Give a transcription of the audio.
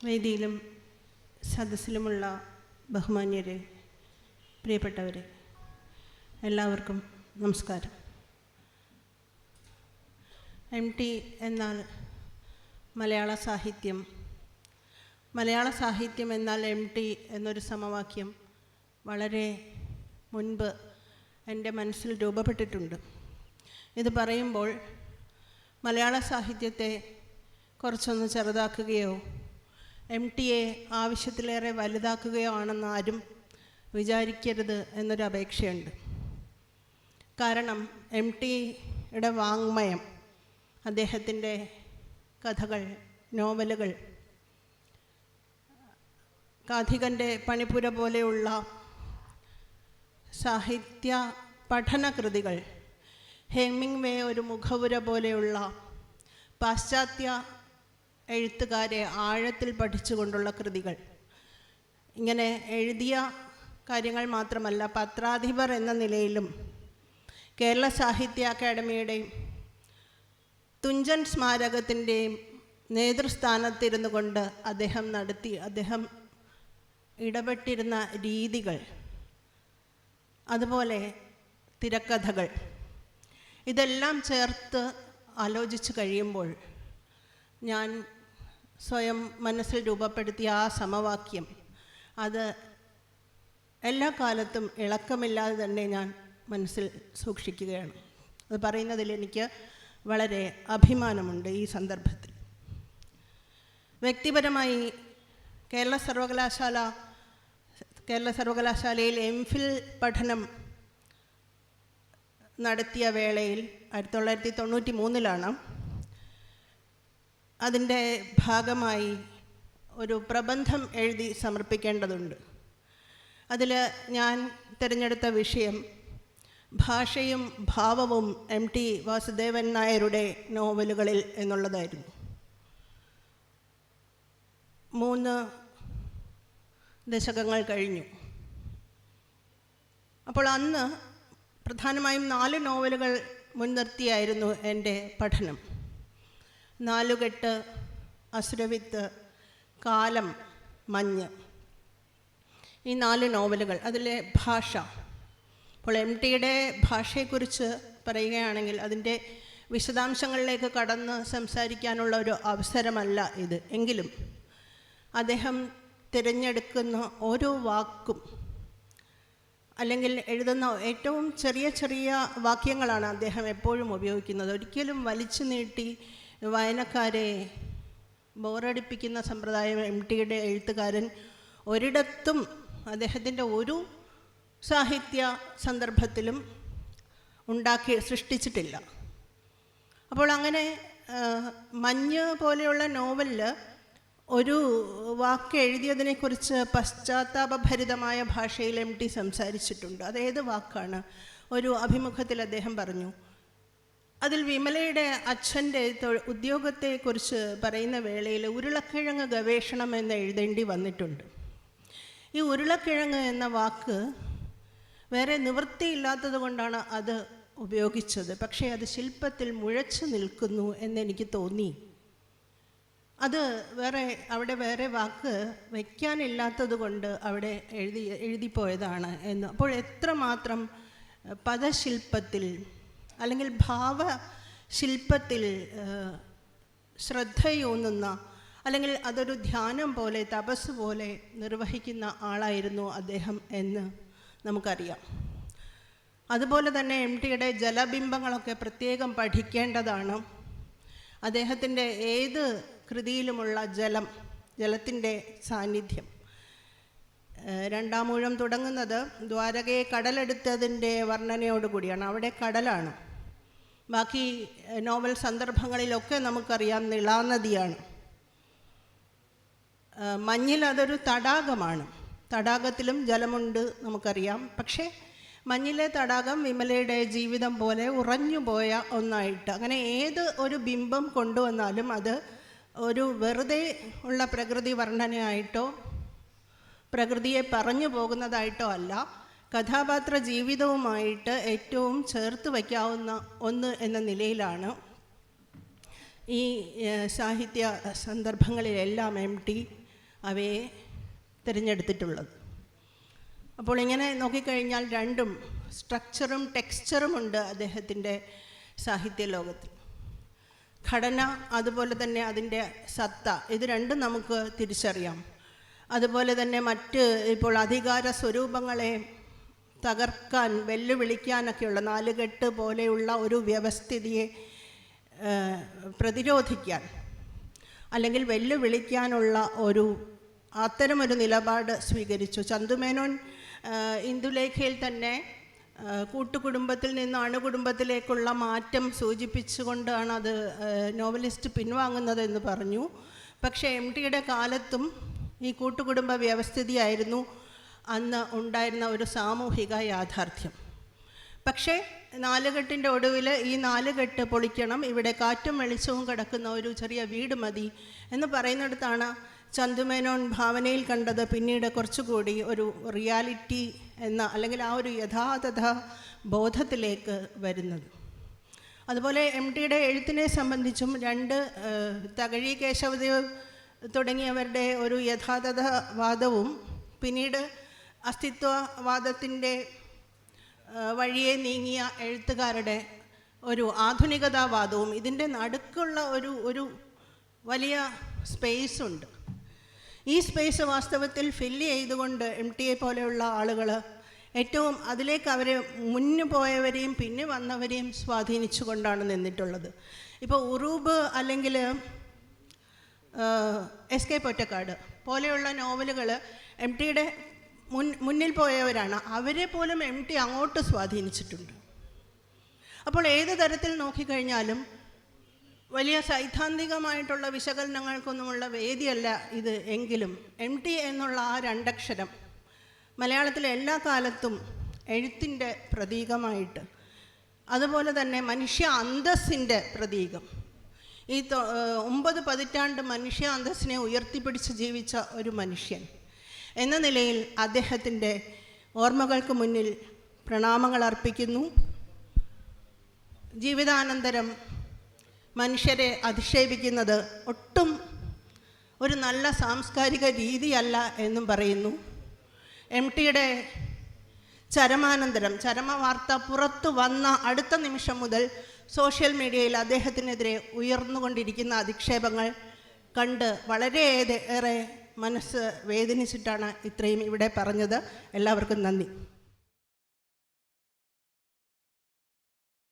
വേദിയിലും സദസ്സിലുമുള്ള ബഹുമാന്യരെ, പ്രിയപ്പെട്ടവരെ, എല്ലാവർക്കും നമസ്കാരം. MT എന്നാൽ മലയാള സാഹിത്യം, മലയാള സാഹിത്യം എന്നാൽ MT എന്നൊരു സമവാക്യം വളരെ മുൻപ് എൻ്റെ മനസ്സിൽ രൂപപ്പെട്ടിട്ടുണ്ട്. ഇത് പറയുമ്പോൾ മലയാള സാഹിത്യത്തെ കുറച്ചൊന്ന് ചെറുതാക്കുകയോ MTയെ ആവശ്യത്തിലേറെ വലുതാക്കുകയോ ആണെന്ന് ആരും വിചാരിക്കരുത് എന്നൊരു അപേക്ഷയുണ്ട്. കാരണം MTയുടെ വാങ്മയം, അദ്ദേഹത്തിൻ്റെ കഥകൾ, നോവലുകൾ, കാഥികൻ്റെ പണിപ്പുര പോലെയുള്ള സാഹിത്യ പഠനകൃതികൾ, ഹെമിംഗ്വേ ഒരു മുഖവുര പോലെയുള്ള പാശ്ചാത്യ എഴുത്തുകാരെ ആഴത്തിൽ പഠിച്ചുകൊണ്ടുള്ള കൃതികൾ, ഇങ്ങനെ എഴുതിയ കാര്യങ്ങൾ മാത്രമല്ല, പത്രാധിപർ എന്ന നിലയിലും കേരള സാഹിത്യ അക്കാദമിയുടെയും തുഞ്ചൻ സ്മാരകത്തിൻ്റെയും നേതൃസ്ഥാനത്തിരുന്നു കൊണ്ട് അദ്ദേഹം ഇടപെട്ടിരുന്ന രീതികൾ, അതുപോലെ തിരക്കഥകൾ, ഇതെല്ലാം ചേർത്ത് ആലോചിച്ച് കഴിയുമ്പോൾ ഞാൻ സ്വയം മനസ്സിൽ രൂപപ്പെടുത്തിയ ആ സമവാക്യം അത് എല്ലാ കാലത്തും ഇളക്കമില്ലാതെ തന്നെ ഞാൻ മനസ്സിൽ സൂക്ഷിക്കുകയാണ്. അത് പറയുന്നതിൽ എനിക്ക് വളരെ അഭിമാനമുണ്ട്. ഈ സന്ദർഭത്തിൽ വ്യക്തിപരമായി കേരള സർവകലാശാലയിൽ MPhil പഠനം നടത്തിയ വേളയിൽ 1993 അതിൻ്റെ ഭാഗമായി ഒരു പ്രബന്ധം എഴുതി സമർപ്പിക്കേണ്ടതുണ്ട്. അതിൽ ഞാൻ തിരഞ്ഞെടുത്ത വിഷയം ഭാഷയും ഭാവവും MT വാസുദേവൻ നായരുടെ നോവലുകളിൽ എന്നുള്ളതായിരുന്നു. 3 ദശകങ്ങൾ കഴിഞ്ഞു. അപ്പോൾ അന്ന് പ്രധാനമായും 4 നോവലുകൾ മുൻനിർത്തിയായിരുന്നു എൻ്റെ പഠനം. നാലുകെട്ട്, അസുരവിത്ത്, കാലം, മഞ്ഞ്, ഈ 4 നോവലുകൾ. അതിലെ ഭാഷ, അപ്പോൾ MTയുടെ ഭാഷയെക്കുറിച്ച് പറയുകയാണെങ്കിൽ അതിൻ്റെ വിശദാംശങ്ങളിലേക്ക് കടന്ന് സംസാരിക്കാനുള്ള ഒരു അവസരമല്ല ഇത്. എങ്കിലും അദ്ദേഹം തിരഞ്ഞെടുക്കുന്ന ഓരോ വാക്കും, അല്ലെങ്കിൽ എഴുതുന്ന ഏറ്റവും ചെറിയ ചെറിയ വാക്യങ്ങളാണ് അദ്ദേഹം എപ്പോഴും ഉപയോഗിക്കുന്നത്. ഒരിക്കലും വലിച്ചു നീട്ടി വായനക്കാരെ ബോറടിപ്പിക്കുന്ന സമ്പ്രദായം MTയുടെ എഴുത്തുകാരൻ ഒരിടത്തും അദ്ദേഹത്തിൻ്റെ ഒരു സാഹിത്യ സന്ദർഭത്തിലും സൃഷ്ടിച്ചിട്ടില്ല. അപ്പോൾ അങ്ങനെ മഞ്ഞ് പോലെയുള്ള നോവലിൽ ഒരു വാക്ക് എഴുതിയതിനെക്കുറിച്ച് പശ്ചാത്താപഭരിതമായ ഭാഷയിൽ MT സംസാരിച്ചിട്ടുണ്ട്. അതേത് വാക്കാണ്? ഒരു അഭിമുഖത്തിൽ അദ്ദേഹം പറഞ്ഞു, അതിൽ വിമലയുടെ അച്ഛൻ്റെ ഉദ്യോഗത്തെക്കുറിച്ച് പറയുന്ന വേളയിൽ ഉരുളക്കിഴങ്ങ് ഗവേഷണം എന്ന് എഴുതേണ്ടി വന്നിട്ടുണ്ട്. ഈ ഉരുളക്കിഴങ്ങ് എന്ന വാക്ക് വേറെ നിവൃത്തിയില്ലാത്തത് കൊണ്ടാണ് അത് ഉപയോഗിച്ചത്. പക്ഷേ അത് ശില്പത്തിൽ മുഴച്ചു നിൽക്കുന്നു എന്നെനിക്ക് തോന്നി. അത് അവിടെ വേറെ വാക്ക് വയ്ക്കാനില്ലാത്തത് കൊണ്ട് അവിടെ എഴുതിപ്പോയതാണ് എന്ന്. അപ്പോൾ എത്രമാത്രം പദശില്പത്തിൽ അല്ലെങ്കിൽ ഭാവശില്പത്തിൽ ശ്രദ്ധയൂന്നുന്ന, അല്ലെങ്കിൽ അതൊരു ധ്യാനം പോലെ, തപസ് പോലെ നിർവഹിക്കുന്ന ആളായിരുന്നു അദ്ദേഹം എന്ന് നമുക്കറിയാം. അതുപോലെ തന്നെ MTയുടെ ജലബിംബങ്ങളൊക്കെ പ്രത്യേകം പഠിക്കേണ്ടതാണ്. അദ്ദേഹത്തിൻ്റെ ഏത് കൃതിയിലുമുള്ള ജലത്തിൻ്റെ സാന്നിധ്യം. 2-ാം ഊഴം തുടങ്ങുന്നത് ദ്വാരകയെ കടലെടുത്തതിൻ്റെ വർണ്ണനയോടുകൂടിയാണ്. അവിടെ കടലാണ്. ബാക്കി നോവൽ സന്ദർഭങ്ങളിലൊക്കെ നമുക്കറിയാം നിളാനദിയാണ്. മഞ്ഞിൽ അതൊരു തടാകമാണ്. തടാകത്തിലും ജലമുണ്ട് നമുക്കറിയാം. പക്ഷേ മഞ്ഞിലെ തടാകം വിമലയുടെ ജീവിതം പോലെ ഉറഞ്ഞുപോയ ഒന്നായിട്ട്, അങ്ങനെ ഏത് ഒരു ബിംബം കൊണ്ടുവന്നാലും അത് ഒരു വെറുതെ ഉള്ള പ്രകൃതി വർണ്ണനയായിട്ടോ പ്രകൃതിയെ പറഞ്ഞു പോകുന്നതായിട്ടോ അല്ല, കഥാപാത്ര ജീവിതവുമായിട്ട് ഏറ്റവും ചേർത്ത് വയ്ക്കാവുന്ന ഒന്ന് എന്ന നിലയിലാണ് ഈ സാഹിത്യ സന്ദർഭങ്ങളിലെല്ലാം MT അവയെ തിരഞ്ഞെടുത്തിട്ടുള്ളത്. അപ്പോൾ ഇങ്ങനെ നോക്കിക്കഴിഞ്ഞാൽ രണ്ടും സ്ട്രക്ചറും ടെക്സ്ചറും ഉണ്ട് അദ്ദേഹത്തിൻ്റെ സാഹിത്യ ലോകത്തിൽ. ഘടന അതുപോലെ തന്നെ അതിൻ്റെ സത്ത, ഇത് രണ്ടും നമുക്ക് തിരിച്ചറിയാം. അതുപോലെ തന്നെ മറ്റ് ഇപ്പോൾ അധികാര സ്വരൂപങ്ങളെ തകർക്കാൻ വെല്ലുവിളിക്കാനൊക്കെയുള്ള നാലുകെട്ട് പോലെയുള്ള ഒരു വ്യവസ്ഥിതിയെ പ്രതിരോധിക്കാൻ അല്ലെങ്കിൽ വെല്ലുവിളിക്കാനുള്ള അത്തരമൊരു നിലപാട് സ്വീകരിച്ചു. ചന്തുമേനോൻ ഇന്ദുലേഖയിൽ തന്നെ കൂട്ടുകുടുംബത്തിൽ നിന്ന് അണുകുടുംബത്തിലേക്കുള്ള മാറ്റം സൂചിപ്പിച്ചുകൊണ്ടാണ് അത് നോവലിസ്റ്റ് പിൻവാങ്ങുന്നതെന്ന് പറഞ്ഞു. പക്ഷേ എം ടിയുടെ കാലത്തും ഈ കൂട്ടുകുടുംബ വ്യവസ്ഥിതിയായിരുന്നു അന്ന് ഉണ്ടായിരുന്ന ഒരു സാമൂഹിക യാഥാർത്ഥ്യം. പക്ഷേ നാലുകെട്ടിൻ്റെ ഒടുവിൽ ഈ നാലുകെട്ട് പൊളിക്കണം, ഇവിടെ കാറ്റും വെളിച്ചവും കിടക്കുന്ന ഒരു ചെറിയ വീട് മതി എന്ന് പറയുന്നിടത്താണ് ചന്തുമേനോൻ ഭാവനയിൽ കണ്ടത് പിന്നീട് കുറച്ചുകൂടി ഒരു റിയാലിറ്റി എന്ന അല്ലെങ്കിൽ ആ ഒരു യഥാതഥ ബോധത്തിലേക്ക് വരുന്നത്. അതുപോലെ എം ടിയുടെ എഴുത്തിനെ സംബന്ധിച്ചും തകഴി കേശവദേവ് തുടങ്ങിയവരുടെ ഒരു യഥാതഥവാദവും പിന്നീട് അസ്തിത്വവാദത്തിൻ്റെ വഴിയെ നീങ്ങിയ എഴുത്തുകാരുടെ ഒരു ആധുനികതാവാദവും ഇതിൻ്റെ നടുക്കുള്ള ഒരു വലിയ സ്പേസുണ്ട്. ഈ സ്പേസ് വാസ്തവത്തിൽ ഫില്ല് ചെയ്തുകൊണ്ട് എം ടിയെ പോലെയുള്ള ആളുകൾ ഏറ്റവും അതിലേക്ക് അവരെ മുന്നു പോയവരെയും പിന്നെ വന്നവരെയും സ്വാധീനിച്ചു കൊണ്ടാണ് നിന്നിട്ടുള്ളത്. ഇപ്പോൾ ഉറൂബ് അല്ലെങ്കിൽ എസ് കെ പൊറ്റക്കാട് പോലെയുള്ള നോവലുകൾ എം ടിയുടെ മുന്നിൽ പോയവരാണ്. അവരെ പോലും എം ടി അങ്ങോട്ട് സ്വാധീനിച്ചിട്ടുണ്ട്. അപ്പോൾ ഏത് തരത്തിൽ നോക്കിക്കഴിഞ്ഞാലും വലിയ സൈദ്ധാന്തികമായിട്ടുള്ള വിശകലനങ്ങൾക്കൊന്നുമുള്ള വേദിയല്ല ഇത്. എങ്കിലും എം ടി എന്നുള്ള ആ രണ്ടക്ഷരം മലയാളത്തിലെ എല്ലാ കാലത്തും എഴുത്തിൻ്റെ പ്രതീകമായിട്ട്, അതുപോലെ തന്നെ മനുഷ്യ അന്തസ്സിൻ്റെ പ്രതീകം, ഈ 9 പതിറ്റാണ്ട് മനുഷ്യ അന്തസ്സിനെ ഉയർത്തിപ്പിടിച്ച് ജീവിച്ച ഒരു മനുഷ്യൻ എന്ന നിലയിൽ അദ്ദേഹത്തിൻ്റെ ഓർമ്മകൾക്ക് മുന്നിൽ പ്രണാമങ്ങൾ അർപ്പിക്കുന്നു. ജീവിതാനന്തരം മനുഷ്യരെ അധിക്ഷേപിക്കുന്നത് ഒട്ടും ഒരു നല്ല സാംസ്കാരിക രീതിയല്ല എന്നും പറയുന്നു. എം ടിയുടെ ചരമവാർത്ത പുറത്തു വന്ന അടുത്ത നിമിഷം മുതൽ സോഷ്യൽ മീഡിയയിൽ അദ്ദേഹത്തിനെതിരെ ഉയർന്നുകൊണ്ടിരിക്കുന്ന അധിക്ഷേപങ്ങൾ കണ്ട് വളരെയേറെ മനസ്സ് വേദനിച്ചിട്ടാണ് ഇത്രയും ഇവിടെ പറഞ്ഞത്. എല്ലാവർക്കും നന്ദി.